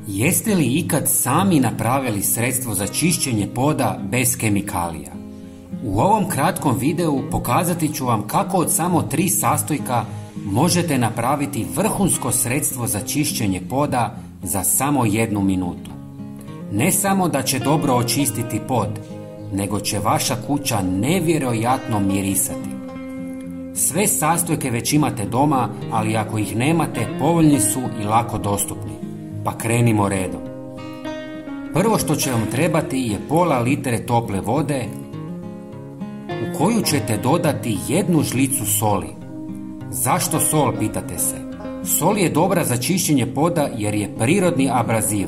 Jeste li ikad sami napravili sredstvo za čišćenje poda bez kemikalija? U ovom kratkom videu pokazati ću vam kako od samo 3 sastojka možete napraviti vrhunsko sredstvo za čišćenje poda za samo 1 minutu. Ne samo da će dobro očistiti pod, nego će vaša kuća nevjerojatno mirisati. Sve sastojke već imate doma, ali ako ih nemate, povoljni su i lako dostupni. Pa krenimo redom. Prvo što će vam trebati je pola litre tople vode u koju ćete dodati 1 žlicu soli. Zašto sol, pitate se? Sol je dobra za čišćenje poda jer je prirodni abraziv,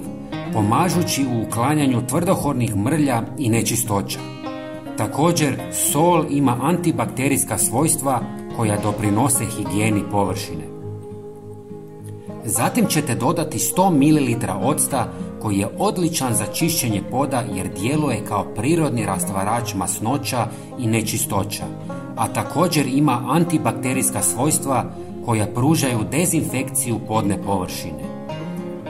pomažući u uklanjanju tvrdohornih mrlja i nečistoća. Također, sol ima antibakterijska svojstva koja doprinose higijeni površine. Zatim ćete dodati 100 ml octa koji je odličan za čišćenje poda jer djeluje kao prirodni rastvarač masnoća i nečistoća, a također ima antibakterijska svojstva koja pružaju dezinfekciju podne površine.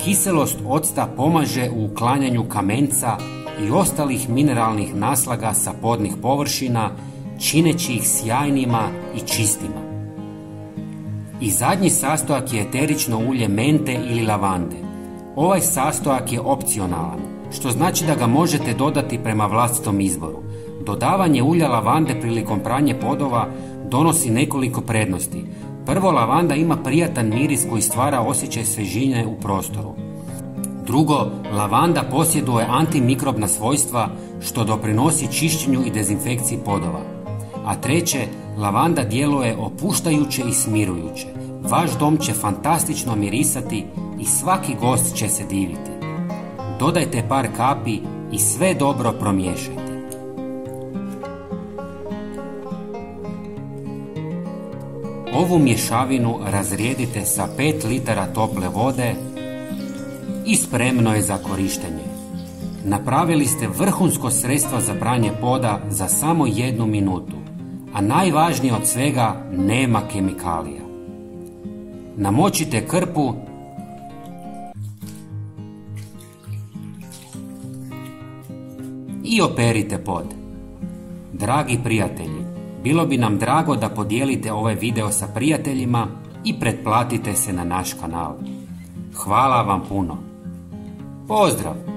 Kiselost octa pomaže u uklanjanju kamenca i ostalih mineralnih naslaga sa podnih površina, čineći ih sjajnima i čistima. I zadnji sastojak je eterično ulje mente ili lavande. Ovaj sastojak je opcionalan, što znači da ga možete dodati prema vlastitom izboru. Dodavanje ulja lavande prilikom pranja podova donosi nekoliko prednosti. Prvo, lavanda ima prijatan miris koji stvara osjećaj svežine u prostoru. Drugo, lavanda posjeduje antimikrobna svojstva što doprinosi čišćenju i dezinfekciji podova. A treće, lavanda djeluje opuštajuće i smirujuće. Vaš dom će fantastično mirisati i svaki gost će se diviti. Dodajte par kapi i sve dobro promiješajte. Ovu mješavinu razrijedite sa 5 litara tople vode i spremno je za korištenje. Napravili ste vrhunsko sredstvo za pranje poda za samo 1 minutu, a najvažnije od svega, nema kemikalija. Namočite krpu i operite pod. Dragi prijatelji, bilo bi nam drago da podijelite ovaj video sa prijateljima i pretplatite se na naš kanal. Hvala vam puno. Pozdrav!